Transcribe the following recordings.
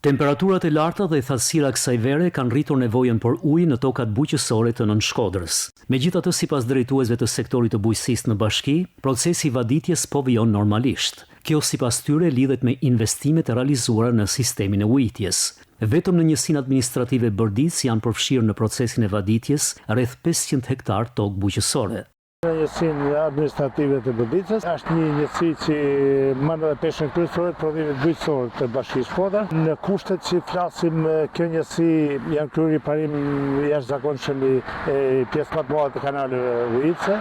Temperaturat e larta dhe thellësira e kësaj vere kanë rritur nevojën për ujë në tokat bujqësore të Nën Shkodrës. Megjithatë, sipas drejtuesve të sektorit të bujqësisë në bashki, procesi i vaditjes po vijon normalisht. Kjo sipas tyre lidhet me investimet e realizuara në sistemin e ujitjes. Vetëm në njësinë administrative Bërdic janë përfshirë në procesin e vaditjes rreth 500 hektar tokë bujqësore. Njësinë administrative të Bërdicës është një njësi që mërë dhe peshën kryesore të prodhimit bujqësor të Bashkisë Shkodër. Në kushtet që flasim, kjo njësi janë kryer riparim jashtëzakonshëm i pjesë më të madhe të kanaleve ujitëse,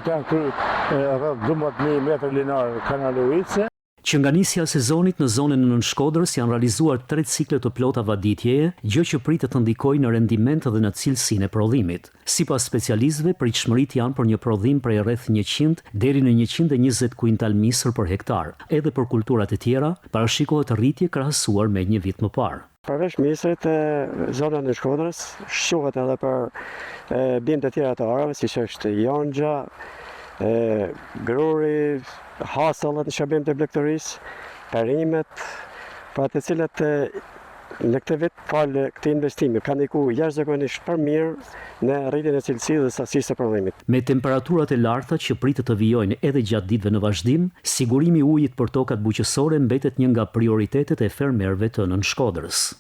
janë kryer rreth 12.000 metër linar kanale ujitëse. Që nga nisja e sezonit në zonën e Nën Shkodrës janë realizuar 3 cikle të plota vaditjeje, gjë që pritet të ndikojë në rendiment dhe në cilësinë e prodhimit. Sipas specialistëve, pritshmëritë janë për një prodhim prej rreth 100 deri në 120 kuintal misër për hektar. Edhe për kulturat e tjera, parashikohet rritje krahasuar me një vit më parë. Përveç misrit, zona e Shkodrës shquhet edhe për bimë të tjera të arave, siç është jonxha, gruri, hasallat në shërbim të blegtërisë, perimet, për të cilat në këtë vit falë këtë investimi kanë ndikuar jashtëzakonisht për mirë në rritjen e cilësisë dhe sasisë së prodhimit. Me temperaturat e larta që pritet të vijojnë edhe gjatë ditëve në vazhdim, sigurimi i ujit për tokat bujqësore mbetet një nga prioritetet e fermerëve të Nën Shkodrës.